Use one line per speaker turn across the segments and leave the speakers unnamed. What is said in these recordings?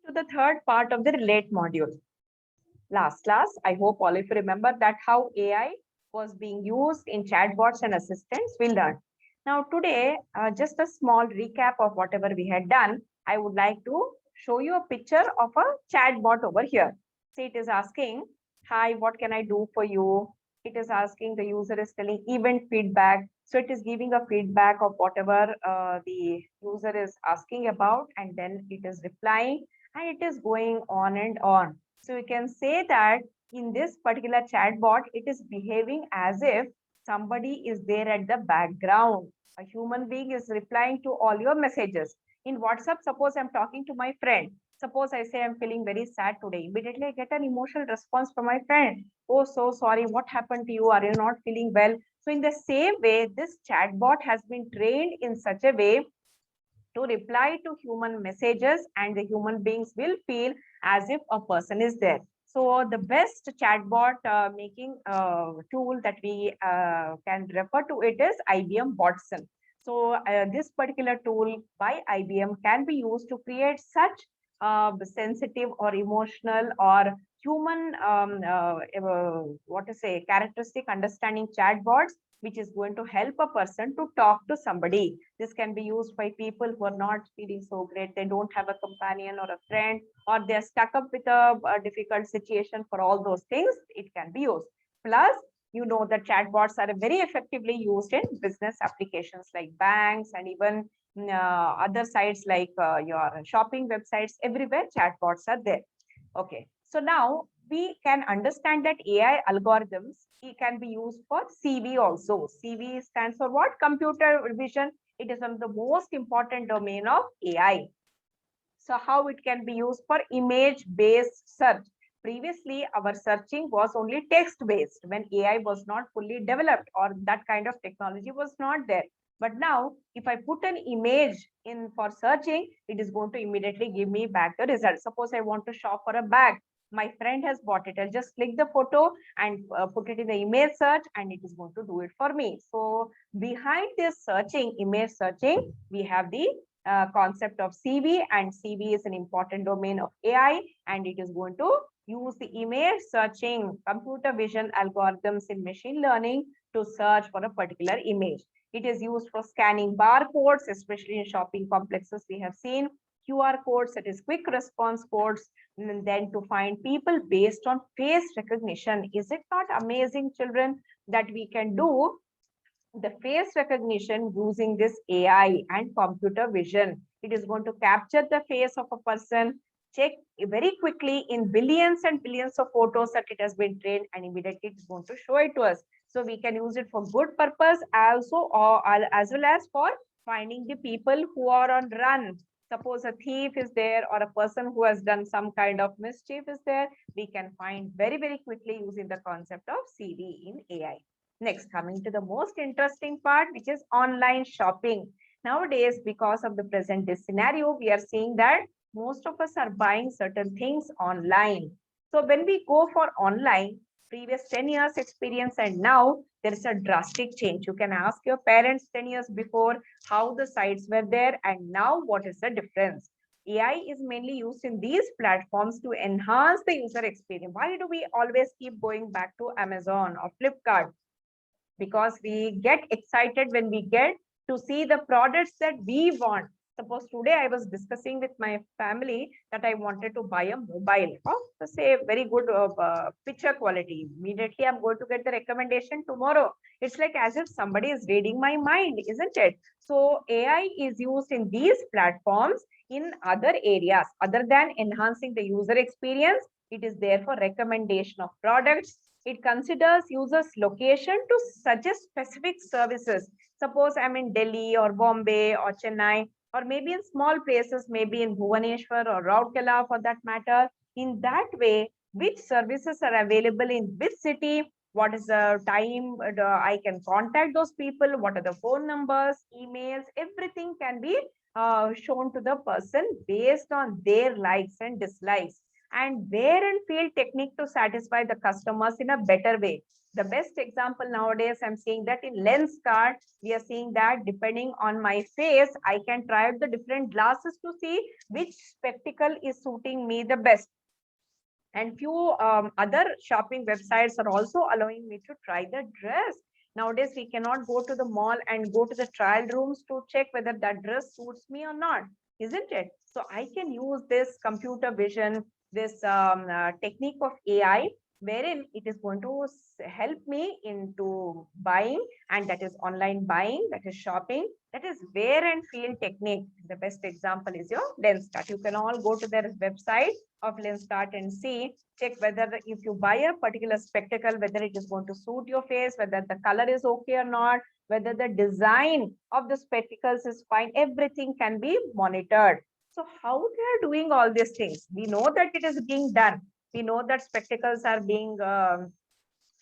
To the third part of the relate module. Last class, I hope all of you remember that how AI was being used in chatbots and assistants we learned. Now today, just a small recap of whatever we had done. I would like to show you a picture of a chatbot over here. See, it is asking, hi, what can I do for you? It is asking, the user is telling event feedback. So it is giving a feedback of whatever the user is asking about, and then it is replying, and it is going on and on. So we can say that in this particular chatbot, it is behaving as if somebody is there at the background. A human being is replying to all your messages. In WhatsApp, suppose I'm talking to my friend. Suppose I say I'm feeling very sad today. Immediately I get an emotional response from my friend. Oh, so sorry. What happened to you? Are you not feeling well? So in the same way, this chatbot has been trained in such a way to reply to human messages, and the human beings will feel as if a person is there. So the best chatbot making tool that we can refer to it is IBM Watson. So this particular tool by IBM can be used to create such sensitive or emotional or human what to say characteristic understanding chatbots, which is going to help a person to talk to somebody. This can be used by people who are not feeling so great. They don't have a companion or a friend, or they're stuck up with a difficult situation. For all those things, it can be used. Plus, you know that chatbots are very effectively used in business applications like banks and even other sites like your shopping websites. Everywhere, chatbots are there. Okay, so now we can understand that AI algorithms can be used for CV also. CV stands for what? Computer vision. It is one of the most important domain of AI. So how it can be used for image-based search. Previously, our searching was only text-based when AI was not fully developed, or that kind of technology was not there. But now, if I put an image in for searching, it is going to immediately give me back the result. Suppose I want to shop for a bag. My friend has bought it. I'll just click the photo and put it in the image search, and it is going to do it for me. So behind this searching, image searching, we have the concept of CV, and CV is an important domain of AI, and it is going to use the image searching computer vision algorithms in machine learning to search for a particular image. It is used for scanning barcodes, especially in shopping complexes. We have seen QR codes, that is quick response codes, and then to find people based on face recognition. Is it not amazing, children, that we can do the face recognition using this AI and computer vision? It is going to capture the face of a person, check very quickly in billions and billions of photos that it has been trained, and immediately it's going to show it to us. So we can use it for good purpose also, or as well as for finding the people who are on run. Suppose a thief is there, or a person who has done some kind of mischief is there, we can find very, very quickly using the concept of CV in AI. Next, coming to the most interesting part, which is online shopping. Nowadays, because of the present day scenario, we are seeing that most of us are buying certain things online. So when we go for online, previous 10 years experience and now, there is a drastic change. You can ask your parents 10 years before how the sites were there, and now what is the difference. AI is mainly used in these platforms to enhance the user experience. Why do we always keep going back to Amazon or Flipkart? Because we get excited when we get to see the products that we want. Suppose today I was discussing with my family that I wanted to buy a mobile of, say, very good picture quality. Immediately, I'm going to get the recommendation tomorrow. It's like as if somebody is reading my mind, isn't it? So AI is used in these platforms in other areas other than enhancing the user experience. It is there for recommendation of products. It considers users' location to suggest specific services. Suppose I'm in Delhi or Bombay or Chennai, or maybe in small places, maybe in Bhubaneswar or Rourkela for that matter. In that way, which services are available in which city, what is the time I can contact those people, what are the phone numbers, emails, everything can be shown to the person based on their likes and dislikes. and wear and feel technique to satisfy the customers in a better way. The best example nowadays, I'm seeing that in Lenskart, we are seeing that depending on my face, I can try out the different glasses to see which spectacle is suiting me the best. And few other shopping websites are also allowing me to try the dress. Nowadays, we cannot go to the mall and go to the trial rooms to check whether that dress suits me or not, isn't it? So I can use this computer vision, this technique of AI, wherein it is going to help me into buying, and that is online buying, that is shopping, that is wear and feel technique. The best example is your Lenskart. You can all go to their website of Lenskart and see, check whether if you buy a particular spectacle, whether it is going to suit your face, whether the color is okay or not, whether the design of the spectacles is fine, everything can be monitored. So how they are doing all these things? We know that it is being done. We know that spectacles are being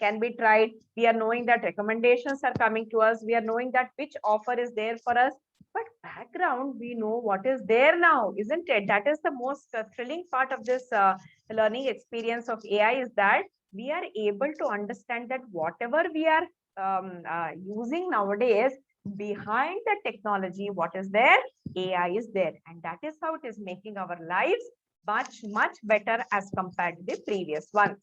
can be tried. We are knowing that recommendations are coming to us. We are knowing that which offer is there for us. But background, we know what is there now, isn't it? That is the most thrilling part of this learning experience of AI, is that we are able to understand that whatever we are using nowadays, behind the technology, what is there? AI is there. And that is how it is making our lives much, much better as compared to the previous ones.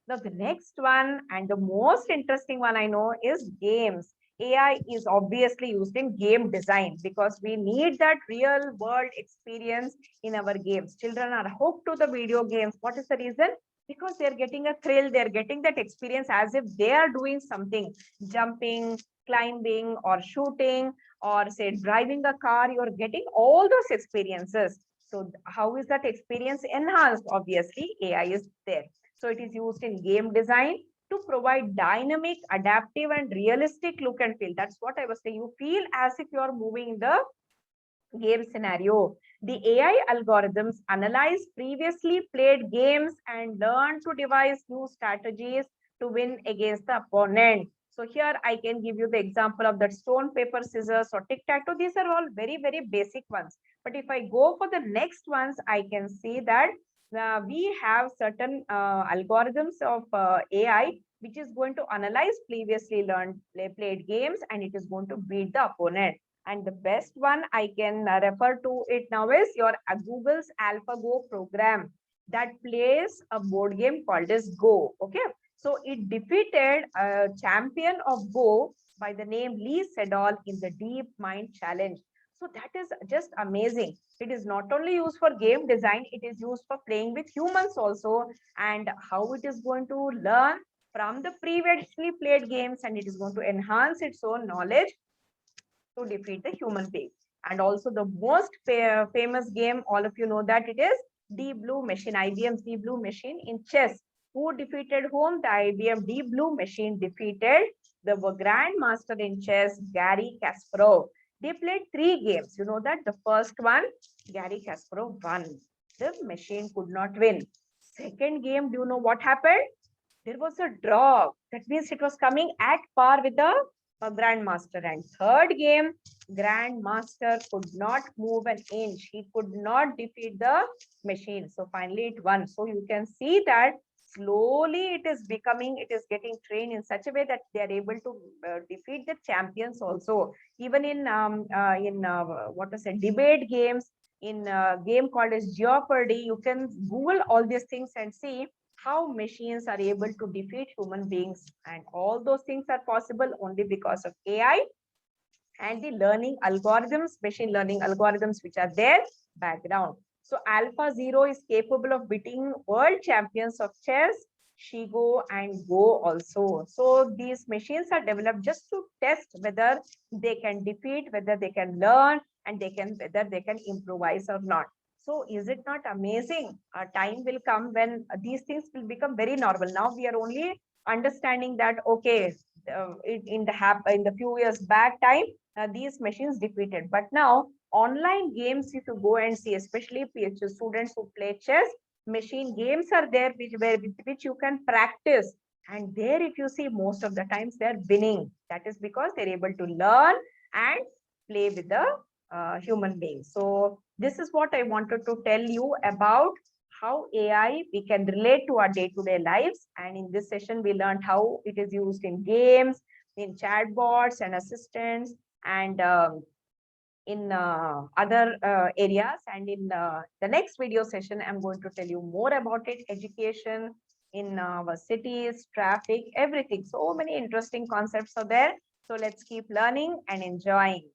Now, the next one and the most interesting one I know is games. AI is obviously used in game design because we need that real world experience in our games. Children are hooked to the video games. What is the reason? Because they're getting a thrill, they're getting that experience as if they are doing something, jumping, climbing, or shooting, or say driving a car. You're getting all those experiences. So, how is that experience enhanced? Obviously, AI is there. So it is used in game design to provide dynamic, adaptive, and realistic look and feel. That's what I was saying. You feel as if you are moving in the game scenario. The AI algorithms analyze previously played games and learn to devise new strategies to win against the opponent. So here I can give you the example of that stone, paper, scissors, or tic-tac-toe. These are all very, very basic ones. But if I go for the next ones, I can see that we have certain algorithms of AI which is going to analyze previously learned played games, and it is going to beat the opponent. And the best one I can refer to it now is your Google's AlphaGo program that plays a board game called as Go. Okay, so it defeated a champion of Go by the name Lee Sedol in the Deep Mind Challenge. So that is just amazing. It is not only used for game design, it is used for playing with humans also, and how it is going to learn from the previously played games, and it is going to enhance its own knowledge to defeat the human being. And also the most famous game, all of you know that it is Deep Blue Machine, IBM's Deep Blue Machine in chess. Who defeated whom? The IBM Deep Blue Machine defeated the grandmaster in chess, Garry Kasparov. They played 3 games. You know that the first one, Garry Kasparov won. The machine could not win. Second game, do you know what happened? There was a draw. That means it was coming at par with the grandmaster. And third game, grandmaster could not move an inch. He could not defeat the machine. So finally it won. So you can see that slowly it is becoming, it is getting trained in such a way that they are able to defeat the champions also. Even in what is it, debate games, in a game called as Jeopardy, you can Google all these things and see how machines are able to defeat human beings. And all those things are possible only because of AI and the learning algorithms, machine learning algorithms, which are there background. So Alpha Zero is capable of beating world champions of chess, Shigo, and Go also. So these machines are developed just to test whether they can defeat, whether they can learn, and whether they can improvise or not. So is it not amazing? A time will come when these things will become very normal. Now we are only understanding that, okay, in the few years back time, these machines defeated. But now online games, if you go and see, especially PhD students who play chess, machine games are there with which you can practice. And there, if you see, most of the times they're winning. That is because they're able to learn and play with the human beings. So this is what I wanted to tell you about how AI we can relate to our day-to-day lives. And in this session, we learned how it is used in games, in chatbots and assistants, and in other areas. And in the next video session, I'm going to tell you more about it, education in our cities, traffic, everything. So many interesting concepts are there. So let's keep learning and enjoying.